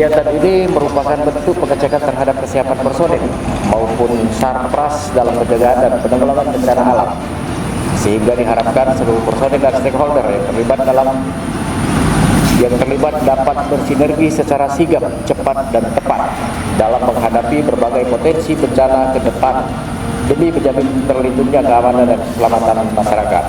Kegiatan ini merupakan bentuk pengecekan terhadap kesiapan personil maupun sarpras dalam penjagaan dan penanggulangan bencana alam, sehingga diharapkan seluruh personil dan stakeholder yang terlibat dapat bersinergi secara sigap, cepat, dan tepat dalam menghadapi berbagai potensi bencana ke depan demi menjamin terlindungnya keamanan dan keselamatan masyarakat.